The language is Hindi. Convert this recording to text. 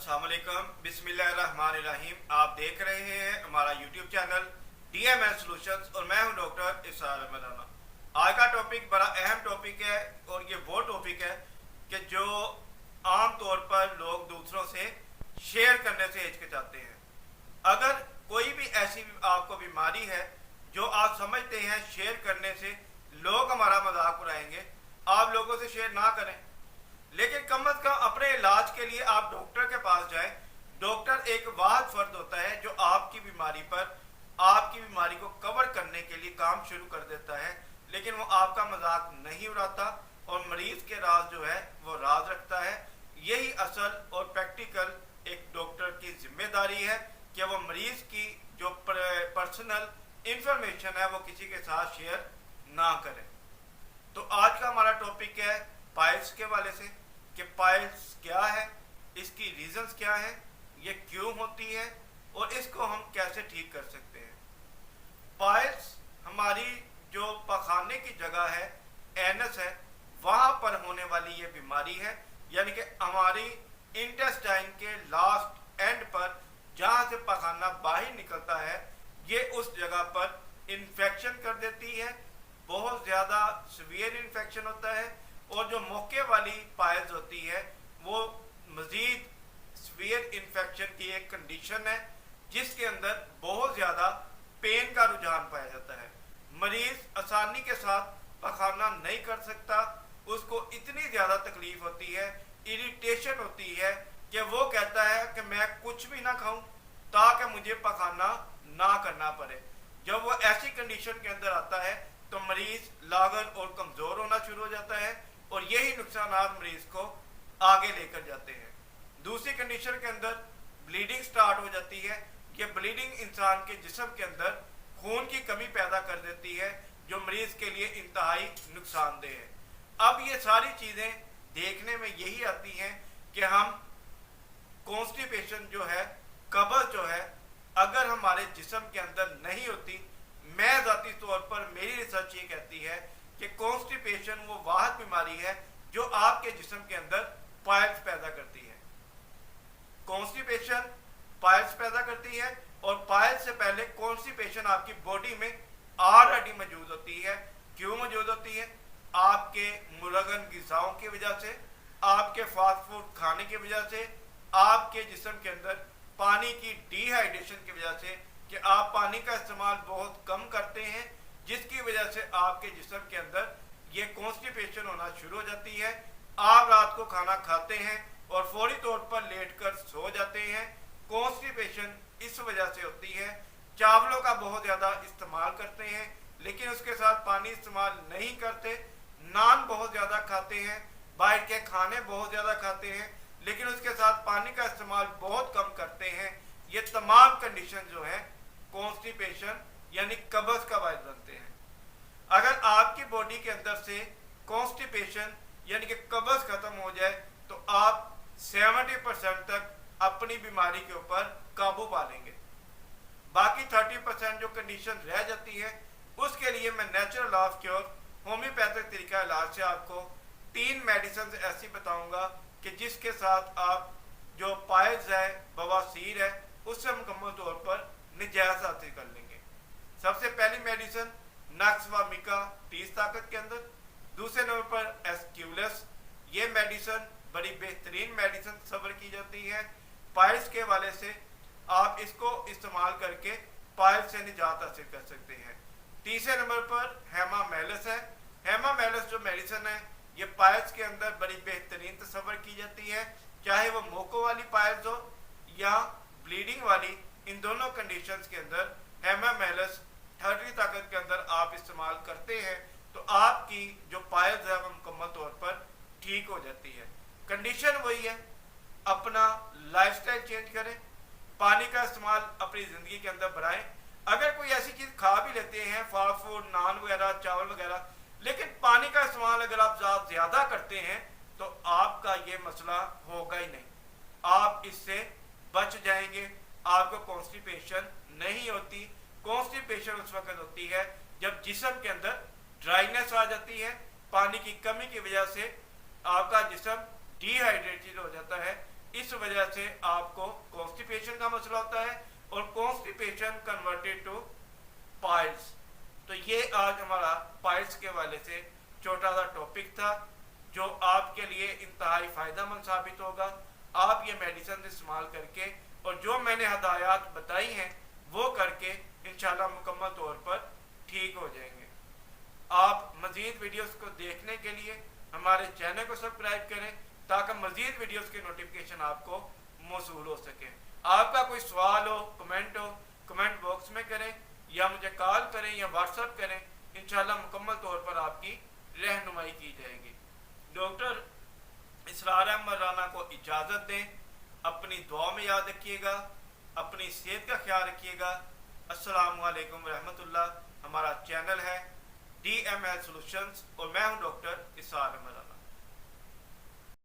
अस्सलाम वालेकुम, बिस्मिल्लाहिर्रहमानिर्रहीम। आप देख रहे हैं हमारा यूट्यूब चैनल DMS सॉल्यूशंस और मैं हूं डॉक्टर इसरार अहमद राना। आज का टॉपिक बड़ा अहम टॉपिक है और ये वो टॉपिक है कि जो आम तौर पर लोग दूसरों से शेयर करने से हिचकिचाते हैं। अगर कोई भी ऐसी आपको बीमारी है जो आप समझते हैं शेयर करने से लोग हमारा मजाक उड़ाएंगे, आप लोगों से शेयर ना करें, लेकिन कम अज कम अपने इलाज के लिए आप डॉक्टर के पास जाएं। डॉक्टर एक वाहिद फर्द होता है जो आपकी बीमारी पर आपकी बीमारी को कवर करने के लिए काम शुरू कर देता है, लेकिन वो आपका मजाक नहीं उड़ाता और मरीज के राज जो है वो राज रखता है। यही असल और प्रैक्टिकल एक डॉक्टर की जिम्मेदारी है कि वो मरीज की जो पर्सनल इंफॉर्मेशन है वो किसी के साथ शेयर ना करें। तो आज का हमारा टॉपिक है पाइल्स के वाले से कि पाइल्स क्या है, इसकी रीजंस क्या है, ये क्यों होती है और इसको हम कैसे ठीक कर सकते हैं। पाइल्स हमारी जो पखाने की जगह है, एनस है, वहां पर होने वाली ये बीमारी है। यानी कि हमारी इंटेस्टाइन के लास्ट एंड पर जहां से पखाना बाहर निकलता है, ये उस जगह पर इन्फेक्शन कर देती है। बहुत ज़्यादा सीवियर इन्फेक्शन होता है और जो मौके वाली पाइल्स होती है वो मज़ीद सीवियर इन्फेक्शन की एक कंडीशन है जिसके अंदर बहुत ज़्यादा पेन का रुझान पाया जाता है। मरीज़ आसानी के साथ पखाना नहीं कर सकता, उसको इतनी ज़्यादा तकलीफ होती है, इरिटेशन होती है कि वो कहता है कि मैं कुछ भी ना खाऊं ताकि मुझे पखाना ना करना पड़े। जब वो ऐसी कंडीशन के अंदर आता है तो मरीज लागन और कमज़ोर होना शुरू हो जाता है और यही नुकसान मरीज को आगे लेकर जाते हैं। दूसरी कंडीशन के अंदर ब्लीडिंग स्टार्ट हो जाती है। ये ब्लीडिंग इंसान के जिस्म के अंदर खून की कमी पैदा कर देती है जो मरीज के लिए इंतहाई नुकसानदेह है। अब ये सारी चीज़ें देखने में यही आती हैं कि हम कॉन्स्टिपेशन जो है, कब्ज़ जो है, अगर हमारे जिस्म के अंदर नहीं होती, मैं ज़ाती तौर पर मेरी रिसर्च ये कहती है कि कॉन्स्टिपेशन वो वाहिद बीमारी है जो आपके जिस्म के अंदर पाइल्स पैदा करती है। कॉन्स्टिपेशन पाइल्स पैदा करती है और पाइल्स से पहले कॉन्स्टिपेशन आपकी बॉडी में ऑलरेडी मौजूद होती है। क्यों मौजूद होती है? आपके मुरगन ग़िज़ाओं की वजह से, आपके फास्ट फूड खाने की वजह से, आपके जिस्म के अंदर पानी की डिहाइड्रेशन की वजह से कि आप पानी का इस्तेमाल बहुत कम करते हैं, जिसकी वजह से आपके जिस्म के अंदर ये कॉन्स्टिपेशन होना शुरू हो जाती है। आप रात को खाना खाते हैं और फौरी तौर पर लेटकर सो जाते हैं। कॉन्स्टिपेशन इस वजह से होती है। चावलों का बहुत ज़्यादा इस्तेमाल करते हैं लेकिन उसके साथ पानी इस्तेमाल नहीं करते। नान बहुत ज़्यादा खाते हैं, बाहर के खाने बहुत ज़्यादा खाते हैं लेकिन उसके साथ पानी का इस्तेमाल बहुत कम करते हैं। ये तमाम कंडीशन जो है कॉन्स्टिपेशन यानी कब्ज़ का बायस बनते हैं। अगर आपकी बॉडी के अंदर से कॉन्स्टिपेशन यानी कि कब्ज़ खत्म हो जाए तो आप 70% तक अपनी बीमारी के ऊपर काबू पा लेंगे। बाकी 30% जो कंडीशन रह जाती है उसके लिए मैं नेचुरल ऑफ क्योर होम्योपैथिक तरीका इलाज से आपको 3 मेडिसिन ऐसी बताऊंगा कि जिसके साथ आप जो पाइल्स है, बवासीर है, उससे मुकम्मल तौर पर निजात हासिल कर लेंगे। सबसे पहली मेडिसिन नक्सवामिका 30 ताकत के अंदर। दूसरे नंबर पर एस्क्यूलस। ये मेडिसिन बड़ी बेहतरीन मेडिसिन सब्र की जाती है। पाइल्स के वाले से आप इसको इस्तेमाल करके पाइल्स से निजात हासिल कर सकते हैं। तीसरे नंबर पर हेमामेलस है। हेमामेलस जो मेडिसिन है ये पाइल्स के अंदर बड़ी बेहतरीन तस्वर की जाती है, चाहे वो मोको वाली पाइल्स हो या ब्लीडिंग वाली। इन दोनों कंडीशंस के अंदर हेमामेलस 30 ताकत के अंदर आप इस्तेमाल करते हैं तो आपकी जो पाइल्स है वो मुकम्मल तौर पर ठीक हो जाती है। कंडीशन वही है, अपना लाइफस्टाइल चेंज करें, पानी का इस्तेमाल अपनी ज़िंदगी के अंदर बढ़ाएं। अगर कोई ऐसी चीज़ खा भी लेते हैं, फास्ट फूड, नान वगैरह, चावल वगैरह, लेकिन पानी का इस्तेमाल अगर आप ज़्यादा करते हैं तो आपका ये मसला होगा ही नहीं, आप इससे बच जाएंगे। आपको कॉन्स्टिपेशन नहीं होती। कॉन्स्टिपेशन उस वक्त होती है जब जिस्म के अंदर ड्राइनेस आ जाती है, पानी की कमी की वजह से आपका जिस्म डिहाइड्रेटेड हो जाता है। इस वजह से आपको कॉन्स्टिपेशन का मसला होता है और कॉन्स्टिपेशन कन्वर्टेड टू पाइल्स। तो ये आज हमारा पाइल्स के हवाले से छोटा सा टॉपिक था जो आपके लिए इंतहाई फ़ायदेमंद साबित होगा। आप ये मेडिसिन इस्तेमाल करके और जो मैंने हदायत बताई हैं वो करके इंशाल्लाह मुकम्मल तौर पर ठीक हो जाएंगे। आप मज़ीद वीडियोस को देखने के लिए हमारे चैनल को सब्सक्राइब करें ताकि मज़ीद वीडियोस की नोटिफिकेशन आपको मौसूल हो सके। आपका कोई सवाल हो, कमेंट हो, कमेंट बॉक्स में करें या मुझे कॉल करें या व्हाट्सअप करें, इंशाल्लाह मुकम्मल तौर पर आपकी रहनुमाई की जाएगी। डॉक्टर इसरार अहमद राना को इजाज़त दें। अपनी दुआ में याद रखिएगा, अपनी सेहत का ख्याल रखिएगा। अस्सलामु अलैकुम रहमतुल्लाह। हमारा चैनल है DML सॉल्यूशंस और मैं हूं डॉक्टर इसरार अहमद राना।